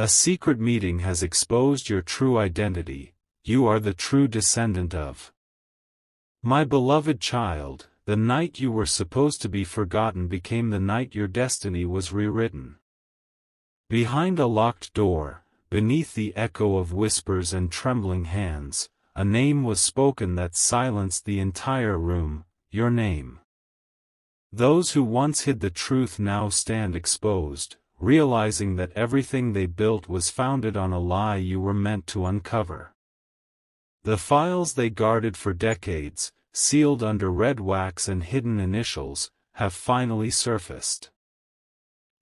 A secret meeting has exposed your true identity. You are the true descendant of. My beloved child, the night you were supposed to be forgotten became the night your destiny was rewritten. Behind a locked door, beneath the echo of whispers and trembling hands, a name was spoken that silenced the entire room, your name. Those who once hid the truth now stand exposed, realizing that everything they built was founded on a lie you were meant to uncover. The files they guarded for decades, sealed under red wax and hidden initials, have finally surfaced.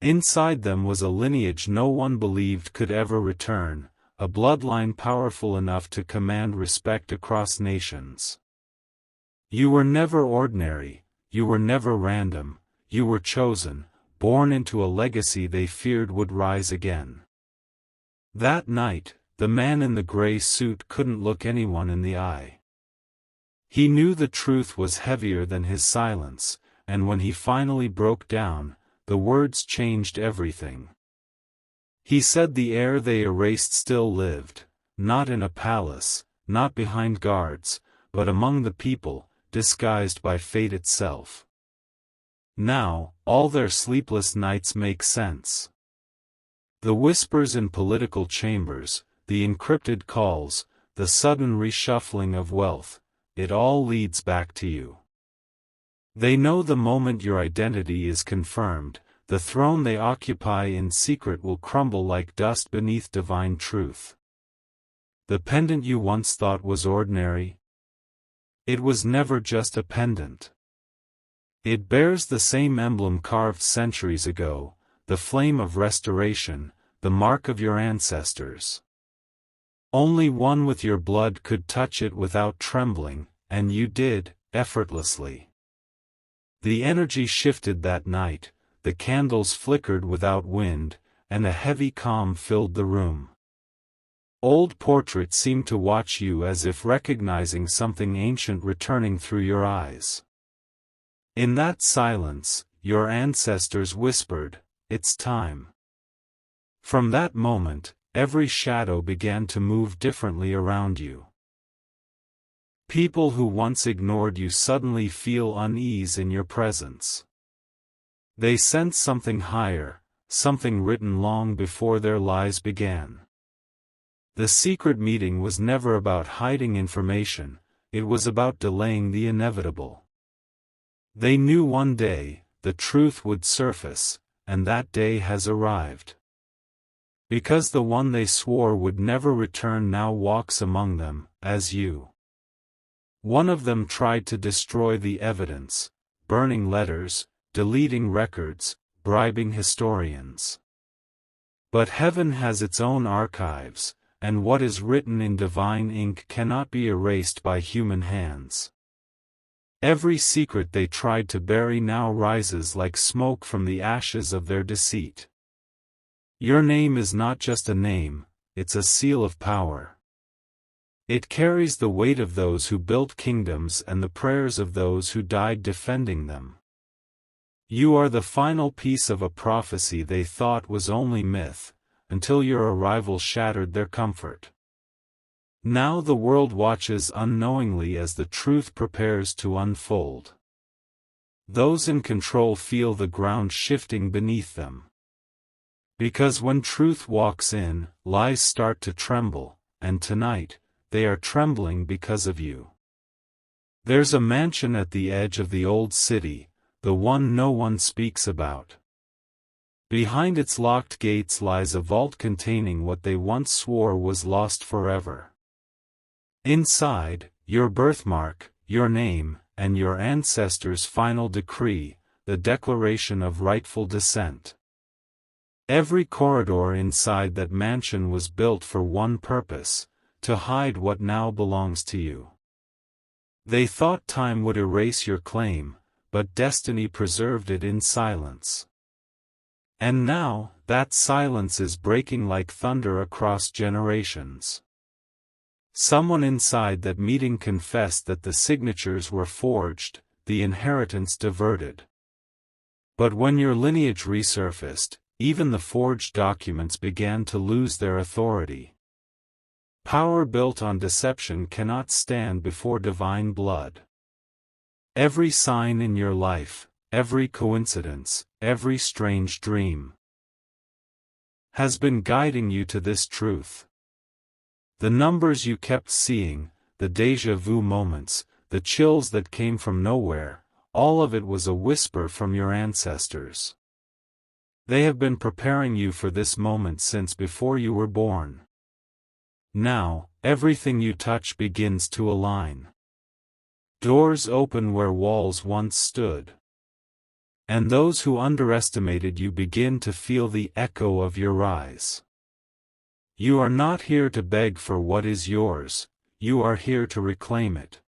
Inside them was a lineage no one believed could ever return, a bloodline powerful enough to command respect across nations. You were never ordinary, you were never random, you were chosen, born into a legacy they feared would rise again. That night, the man in the gray suit couldn't look anyone in the eye. He knew the truth was heavier than his silence, and when he finally broke down, the words changed everything. He said the heir they erased still lived, not in a palace, not behind guards, but among the people, disguised by fate itself. Now, all their sleepless nights make sense. The whispers in political chambers, the encrypted calls, the sudden reshuffling of wealth, it all leads back to you. They know the moment your identity is confirmed, the throne they occupy in secret will crumble like dust beneath divine truth. The pendant you once thought was ordinary? It was never just a pendant. It bears the same emblem carved centuries ago, the flame of restoration, the mark of your ancestors. Only one with your blood could touch it without trembling, and you did, effortlessly. The energy shifted that night, the candles flickered without wind, and a heavy calm filled the room. Old portraits seemed to watch you as if recognizing something ancient returning through your eyes. In that silence, your ancestors whispered, "It's time." From that moment, every shadow began to move differently around you. People who once ignored you suddenly feel unease in your presence. They sense something higher, something written long before their lies began. The secret meeting was never about hiding information, it was about delaying the inevitable. They knew one day, the truth would surface, and that day has arrived. Because the one they swore would never return now walks among them, as you. One of them tried to destroy the evidence, burning letters, deleting records, bribing historians. But heaven has its own archives, and what is written in divine ink cannot be erased by human hands. Every secret they tried to bury now rises like smoke from the ashes of their deceit. Your name is not just a name, it's a seal of power. It carries the weight of those who built kingdoms and the prayers of those who died defending them. You are the final piece of a prophecy they thought was only myth, until your arrival shattered their comfort. Now the world watches unknowingly as the truth prepares to unfold. Those in control feel the ground shifting beneath them. Because when truth walks in, lies start to tremble, and tonight, they are trembling because of you. There's a mansion at the edge of the old city, the one no one speaks about. Behind its locked gates lies a vault containing what they once swore was lost forever. Inside, your birthmark, your name, and your ancestors' final decree, the declaration of rightful descent. Every corridor inside that mansion was built for one purpose, to hide what now belongs to you. They thought time would erase your claim, but destiny preserved it in silence. And now, that silence is breaking like thunder across generations. Someone inside that meeting confessed that the signatures were forged, the inheritance diverted. But when your lineage resurfaced, even the forged documents began to lose their authority. Power built on deception cannot stand before divine blood. Every sign in your life, every coincidence, every strange dream, has been guiding you to this truth. The numbers you kept seeing, the déjà vu moments, the chills that came from nowhere, all of it was a whisper from your ancestors. They have been preparing you for this moment since before you were born. Now, everything you touch begins to align. Doors open where walls once stood. And those who underestimated you begin to feel the echo of your rise. You are not here to beg for what is yours, you are here to reclaim it.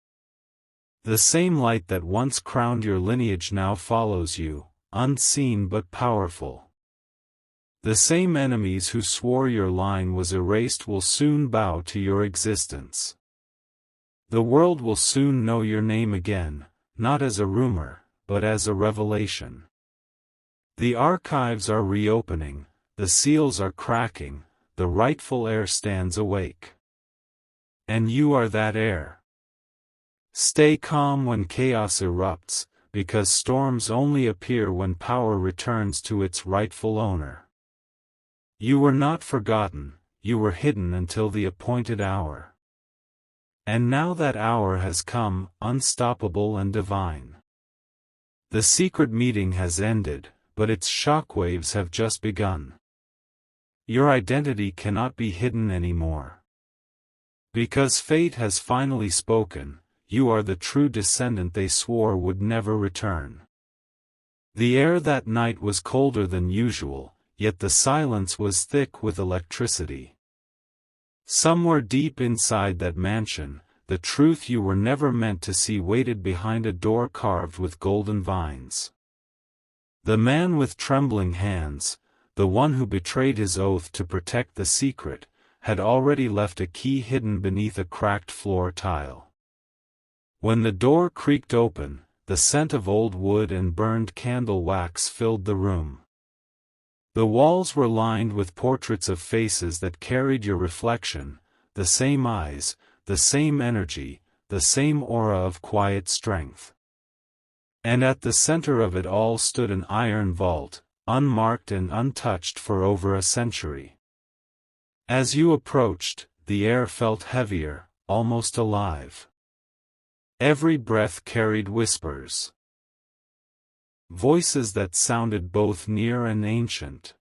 The same light that once crowned your lineage now follows you, unseen but powerful. The same enemies who swore your line was erased will soon bow to your existence. The world will soon know your name again, not as a rumor, but as a revelation. The archives are reopening, the seals are cracking, the rightful heir stands awake. And you are that heir. Stay calm when chaos erupts, because storms only appear when power returns to its rightful owner. You were not forgotten, you were hidden until the appointed hour. And now that hour has come, unstoppable and divine. The secret meeting has ended, but its shockwaves have just begun. Your identity cannot be hidden anymore. Because fate has finally spoken, you are the true descendant they swore would never return. The air that night was colder than usual, yet the silence was thick with electricity. Somewhere deep inside that mansion, the truth you were never meant to see waited behind a door carved with golden vines. The man with trembling hands, the one who betrayed his oath to protect the secret, had already left a key hidden beneath a cracked floor tile. When the door creaked open, the scent of old wood and burned candle wax filled the room. The walls were lined with portraits of faces that carried your reflection, the same eyes, the same energy, the same aura of quiet strength. And at the center of it all stood an iron vault, unmarked and untouched for over a century. As you approached, the air felt heavier, almost alive. Every breath carried whispers. Voices that sounded both near and ancient.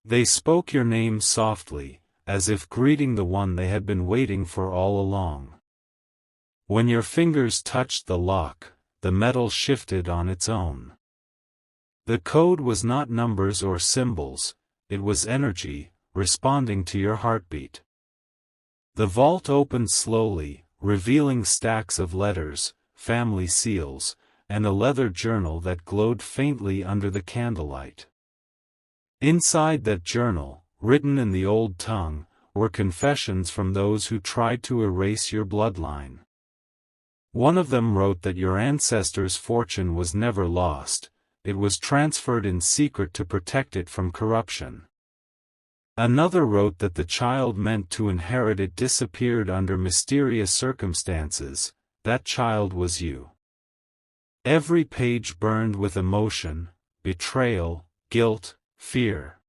They spoke your name softly, as if greeting the one they had been waiting for all along. When your fingers touched the lock, the metal shifted on its own. The code was not numbers or symbols, it was energy, responding to your heartbeat. The vault opened slowly, revealing stacks of letters, family seals, and a leather journal that glowed faintly under the candlelight. Inside that journal, written in the old tongue, were confessions from those who tried to erase your bloodline. One of them wrote that your ancestors' fortune was never lost, it was transferred in secret to protect it from corruption. Another wrote that the child meant to inherit it disappeared under mysterious circumstances, that child was you. Every page burned with emotion, betrayal, guilt, fear.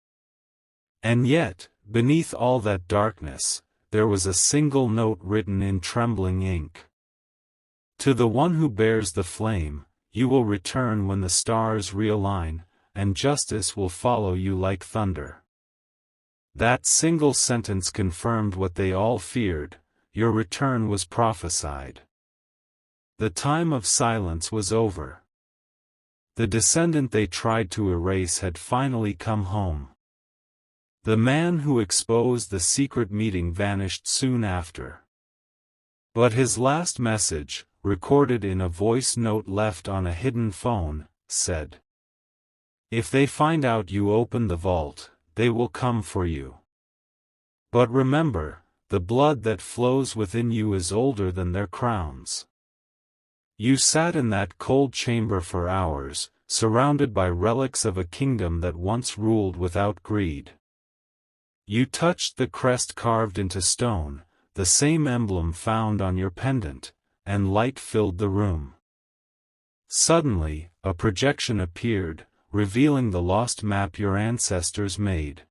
And yet, beneath all that darkness, there was a single note written in trembling ink. To the one who bears the flame, you will return when the stars realign, and justice will follow you like thunder. That single sentence confirmed what they all feared, your return was prophesied. The time of silence was over. The descendant they tried to erase had finally come home. The man who exposed the secret meeting vanished soon after. But his last message, recorded in a voice note left on a hidden phone, said, "If they find out you opened the vault, they will come for you. But remember, the blood that flows within you is older than their crowns. You sat in that cold chamber for hours, surrounded by relics of a kingdom that once ruled without greed. You touched the crest carved into stone, the same emblem found on your pendant, and light filled the room. Suddenly, a projection appeared, revealing the lost map your ancestors made.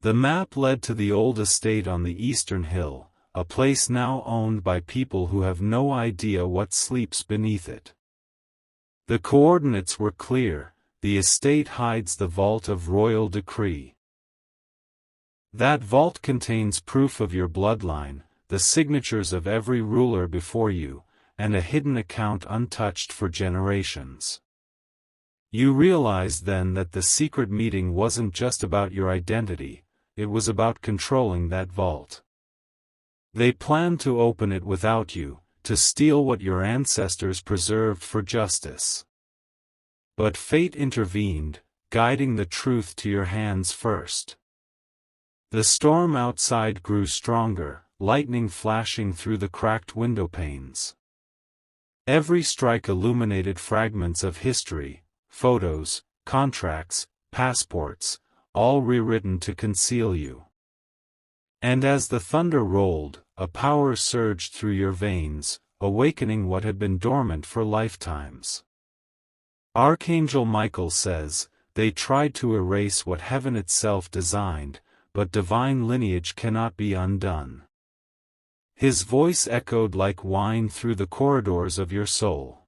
The map led to the old estate on the eastern hill, a place now owned by people who have no idea what sleeps beneath it. The coordinates were clear: the estate hides the vault of royal decree. That vault contains proof of your bloodline, the signatures of every ruler before you, and a hidden account untouched for generations. You realized then that the secret meeting wasn't just about your identity, it was about controlling that vault. They planned to open it without you, to steal what your ancestors preserved for justice. But fate intervened, guiding the truth to your hands first. The storm outside grew stronger, lightning flashing through the cracked window panes. Every strike illuminated fragments of history, photos, contracts, passports, all rewritten to conceal you. And as the thunder rolled, a power surged through your veins, awakening what had been dormant for lifetimes. Archangel Michael says, they tried to erase what heaven itself designed, but divine lineage cannot be undone. His voice echoed like wine through the corridors of your soul.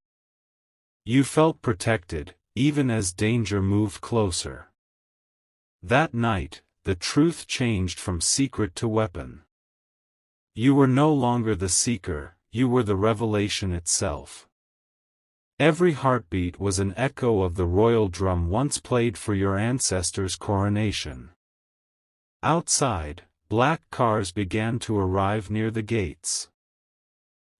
You felt protected, even as danger moved closer. That night, the truth changed from secret to weapon. You were no longer the seeker, you were the revelation itself. Every heartbeat was an echo of the royal drum once played for your ancestors' coronation. Outside, black cars began to arrive near the gates.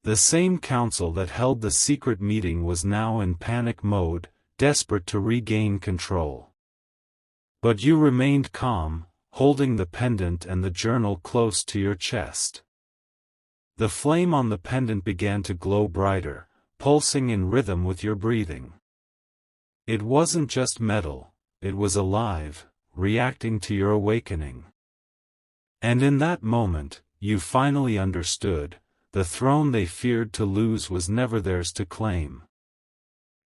The same council that held the secret meeting was now in panic mode, desperate to regain control. But you remained calm, holding the pendant and the journal close to your chest. The flame on the pendant began to glow brighter, pulsing in rhythm with your breathing. It wasn't just metal, it was alive, reacting to your awakening. And in that moment, you finally understood, the throne they feared to lose was never theirs to claim.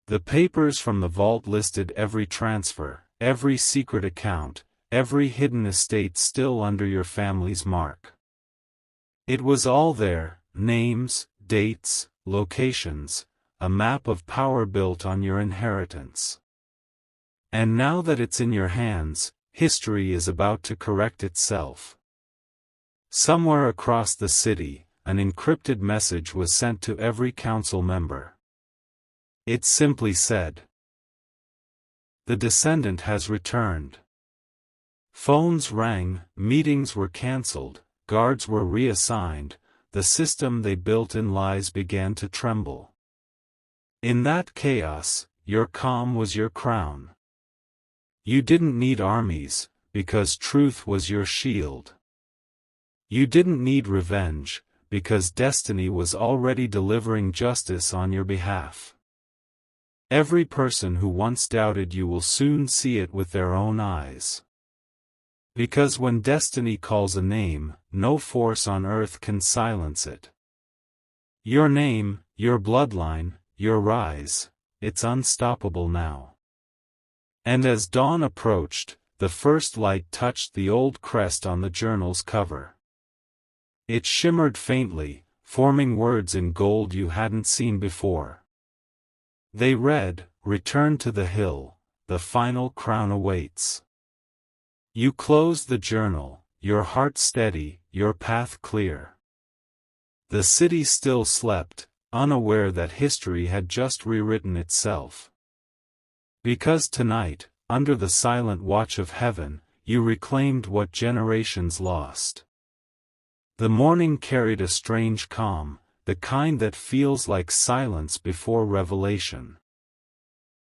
The papers from the vault listed every transfer, every secret account, every hidden estate still under your family's mark. It was all there: names, dates, locations, a map of power built on your inheritance. And now that it's in your hands, history is about to correct itself. Somewhere across the city, an encrypted message was sent to every council member. It simply said, "The descendant has returned." Phones rang, meetings were cancelled, guards were reassigned, the system they built in lies began to tremble. In that chaos, your calm was your crown. You didn't need armies, because truth was your shield. You didn't need revenge, because destiny was already delivering justice on your behalf. Every person who once doubted you will soon see it with their own eyes. Because when destiny calls a name, no force on earth can silence it. Your name, your bloodline, your rise, it's unstoppable now. And as dawn approached, the first light touched the old crest on the journal's cover. It shimmered faintly, forming words in gold you hadn't seen before. They read, "Return to the hill, the final crown awaits." You closed the journal, your heart steady, your path clear. The city still slept, unaware that history had just rewritten itself. Because tonight, under the silent watch of heaven, you reclaimed what generations lost. The morning carried a strange calm, the kind that feels like silence before revelation.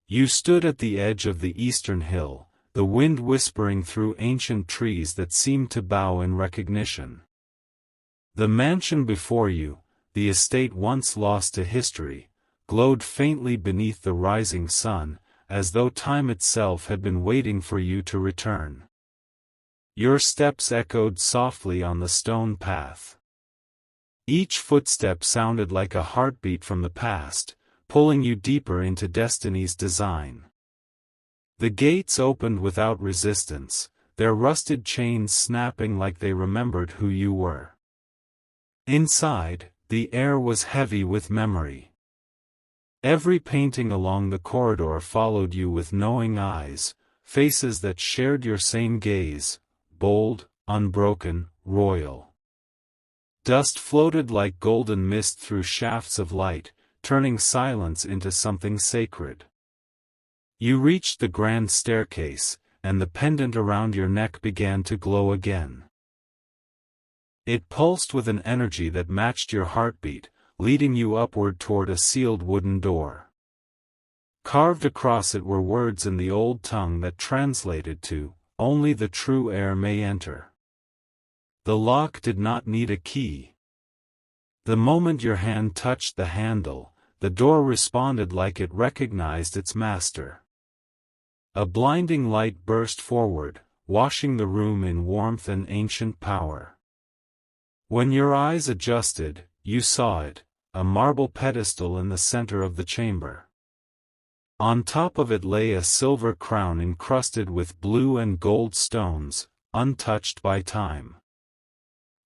You stood at the edge of the eastern hill, the wind whispering through ancient trees that seemed to bow in recognition. The mansion before you, the estate once lost to history, glowed faintly beneath the rising sun, as though time itself had been waiting for you to return. Your steps echoed softly on the stone path. Each footstep sounded like a heartbeat from the past, pulling you deeper into destiny's design. The gates opened without resistance, their rusted chains snapping like they remembered who you were. Inside, the air was heavy with memory. Every painting along the corridor followed you with knowing eyes, faces that shared your same gaze, bold, unbroken, royal. Dust floated like golden mist through shafts of light, turning silence into something sacred. You reached the grand staircase, and the pendant around your neck began to glow again. It pulsed with an energy that matched your heartbeat, leading you upward toward a sealed wooden door. Carved across it were words in the old tongue that translated to, "Only the true heir may enter." The lock did not need a key. The moment your hand touched the handle, the door responded like it recognized its master. A blinding light burst forward, washing the room in warmth and ancient power. When your eyes adjusted, you saw it, a marble pedestal in the center of the chamber. On top of it lay a silver crown encrusted with blue and gold stones, untouched by time.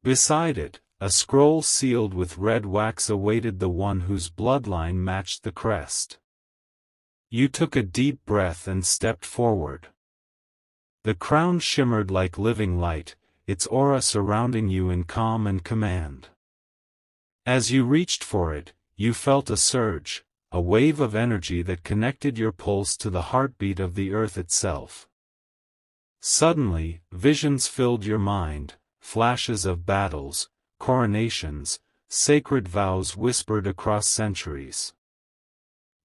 Beside it, a scroll sealed with red wax awaited the one whose bloodline matched the crest. You took a deep breath and stepped forward. The crown shimmered like living light, its aura surrounding you in calm and command. As you reached for it, you felt a surge, a wave of energy that connected your pulse to the heartbeat of the earth itself. Suddenly, visions filled your mind, flashes of battles, coronations, sacred vows whispered across centuries.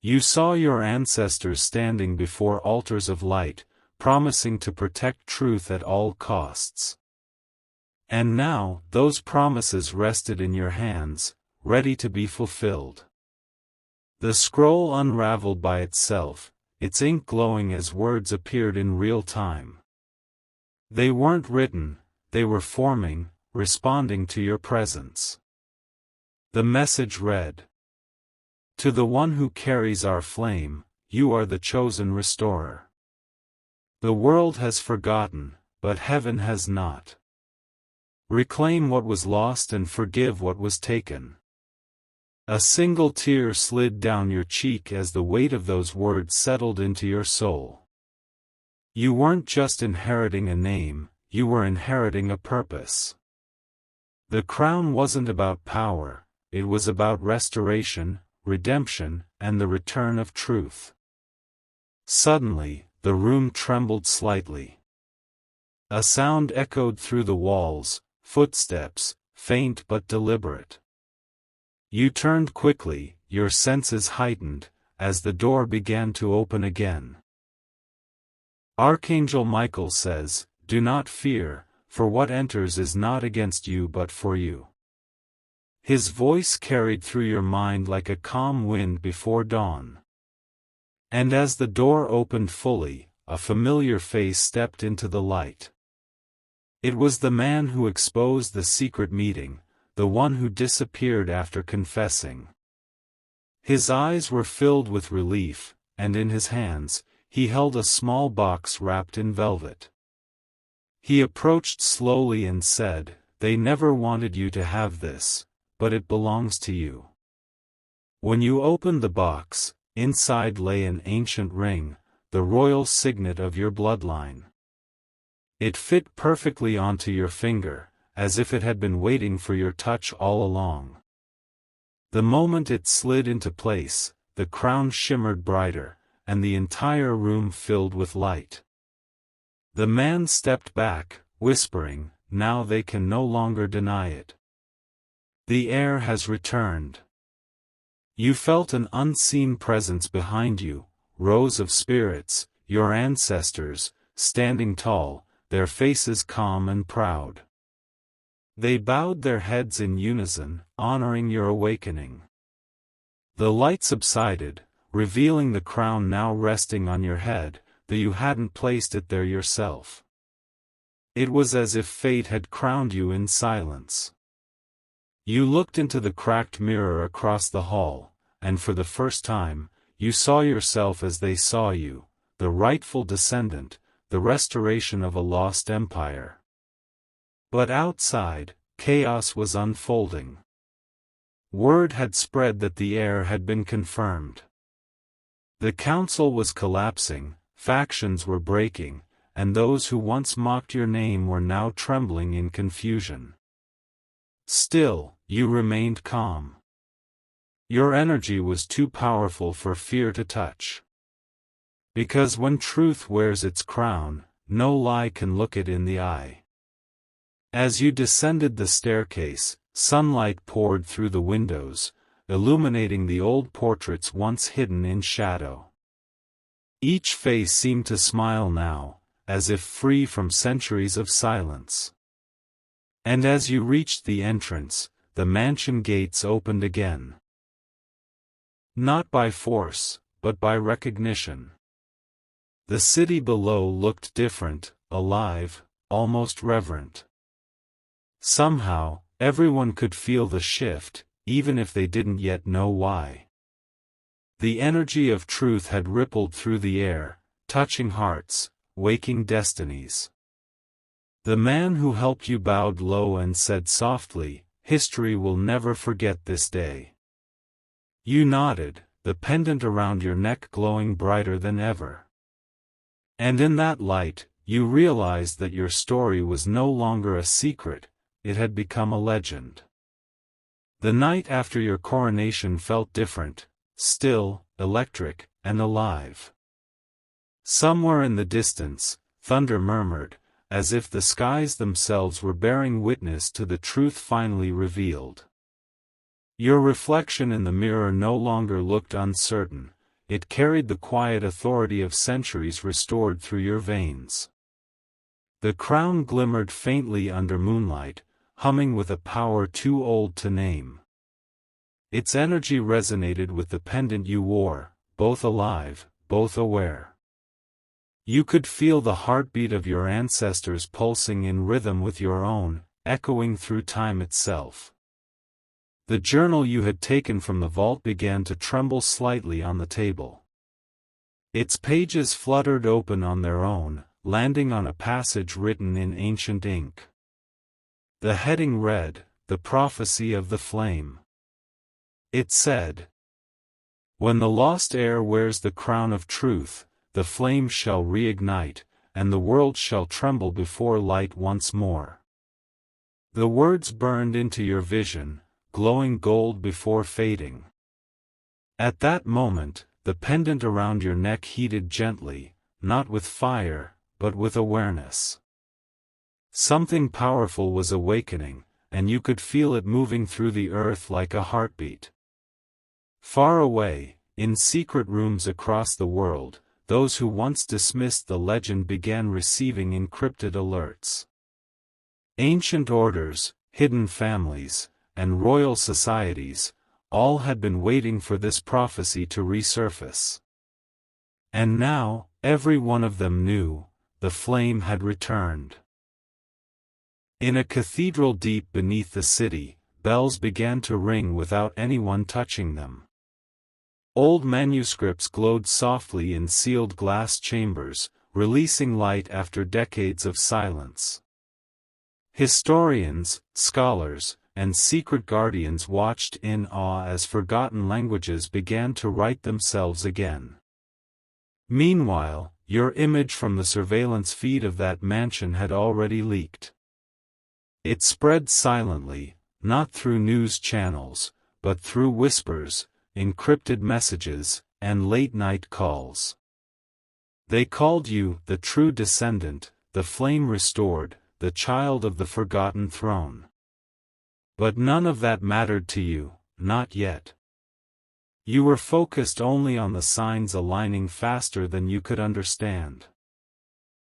You saw your ancestors standing before altars of light, promising to protect truth at all costs. And now, those promises rested in your hands, ready to be fulfilled. The scroll unraveled by itself, its ink glowing as words appeared in real time. They weren't written, they were forming, responding to your presence. The message read, "To the one who carries our flame, you are the chosen restorer. The world has forgotten, but heaven has not. Reclaim what was lost and forgive what was taken." A single tear slid down your cheek as the weight of those words settled into your soul. You weren't just inheriting a name, you were inheriting a purpose. The crown wasn't about power, it was about restoration, redemption, and the return of truth. Suddenly, the room trembled slightly. A sound echoed through the walls, footsteps, faint but deliberate. You turned quickly, your senses heightened, as the door began to open again. Archangel Michael says, "Do not fear, for what enters is not against you but for you." His voice carried through your mind like a calm wind before dawn. And as the door opened fully, a familiar face stepped into the light. It was the man who exposed the secret meeting, the one who disappeared after confessing. His eyes were filled with relief, and in his hands, he held a small box wrapped in velvet. He approached slowly and said, "They never wanted you to have this, but it belongs to you." When you opened the box, inside lay an ancient ring, the royal signet of your bloodline. It fit perfectly onto your finger, as if it had been waiting for your touch all along. The moment it slid into place, the crown shimmered brighter, and the entire room filled with light. The man stepped back, whispering, "Now they can no longer deny it. The heir has returned." You felt an unseen presence behind you, rows of spirits, your ancestors, standing tall, their faces calm and proud. They bowed their heads in unison, honoring your awakening. The light subsided, revealing the crown now resting on your head, though you hadn't placed it there yourself. It was as if fate had crowned you in silence. You looked into the cracked mirror across the hall, and for the first time, you saw yourself as they saw you, the rightful descendant, the restoration of a lost empire. But outside, chaos was unfolding. Word had spread that the heir had been confirmed. The council was collapsing, factions were breaking, and those who once mocked your name were now trembling in confusion. Still, you remained calm. Your energy was too powerful for fear to touch. Because when truth wears its crown, no lie can look it in the eye. As you descended the staircase, sunlight poured through the windows, illuminating the old portraits once hidden in shadow. Each face seemed to smile now, as if free from centuries of silence. And as you reached the entrance, the mansion gates opened again. Not by force, but by recognition. The city below looked different, alive, almost reverent. Somehow, everyone could feel the shift, even if they didn't yet know why. The energy of truth had rippled through the air, touching hearts, waking destinies. The man who helped you bowed low and said softly, "History will never forget this day." You nodded, the pendant around your neck glowing brighter than ever. And in that light, you realized that your story was no longer a secret, it had become a legend. The night after your coronation felt different, still, electric, and alive. Somewhere in the distance, thunder murmured, as if the skies themselves were bearing witness to the truth finally revealed. Your reflection in the mirror no longer looked uncertain, it carried the quiet authority of centuries restored through your veins. The crown glimmered faintly under moonlight, humming with a power too old to name. Its energy resonated with the pendant you wore, both alive, both aware. You could feel the heartbeat of your ancestors pulsing in rhythm with your own, echoing through time itself. The journal you had taken from the vault began to tremble slightly on the table. Its pages fluttered open on their own, landing on a passage written in ancient ink. The heading read, "The Prophecy of the Flame." It said, "When the lost heir wears the crown of truth, the flame shall reignite, and the world shall tremble before light once more." The words burned into your vision, glowing gold before fading. At that moment, the pendant around your neck heated gently, not with fire, but with awareness. Something powerful was awakening, and you could feel it moving through the earth like a heartbeat. Far away, in secret rooms across the world, those who once dismissed the legend began receiving encrypted alerts. Ancient orders, hidden families, and royal societies, all had been waiting for this prophecy to resurface. And now, every one of them knew, the flame had returned. In a cathedral deep beneath the city, bells began to ring without anyone touching them. Old manuscripts glowed softly in sealed glass chambers, releasing light after decades of silence. Historians, scholars, and secret guardians watched in awe as forgotten languages began to write themselves again. Meanwhile, your image from the surveillance feed of that mansion had already leaked. It spread silently, not through news channels, but through whispers, encrypted messages, and late-night calls. They called you the true descendant, the flame restored, the child of the forgotten throne. But none of that mattered to you, not yet. You were focused only on the signs aligning faster than you could understand.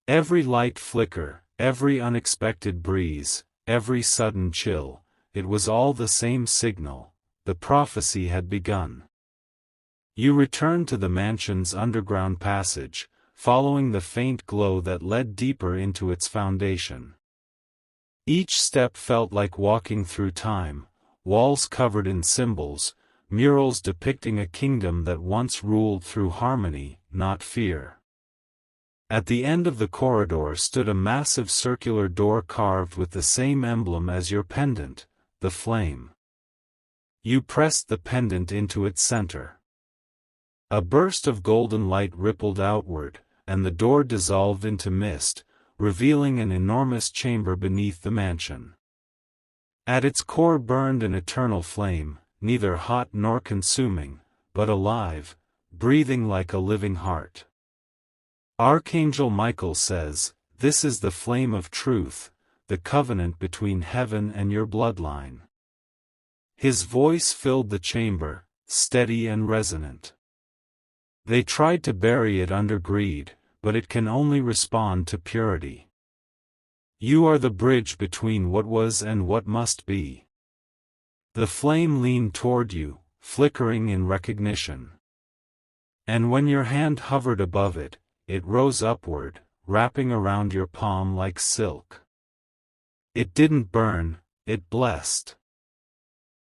Every light flicker, every unexpected breeze, every sudden chill, it was all the same signal, the prophecy had begun. You returned to the mansion's underground passage, following the faint glow that led deeper into its foundation. Each step felt like walking through time, walls covered in symbols, murals depicting a kingdom that once ruled through harmony, not fear. At the end of the corridor stood a massive circular door carved with the same emblem as your pendant, the flame. You pressed the pendant into its center. A burst of golden light rippled outward, and the door dissolved into mist, revealing an enormous chamber beneath the mansion. At its core burned an eternal flame, neither hot nor consuming, but alive, breathing like a living heart. Archangel Michael says, "This is the flame of truth, the covenant between heaven and your bloodline." His voice filled the chamber, steady and resonant. They tried to bury it under greed, but it can only respond to purity. You are the bridge between what was and what must be. The flame leaned toward you, flickering in recognition. And when your hand hovered above it, it rose upward, wrapping around your palm like silk. It didn't burn, it blessed.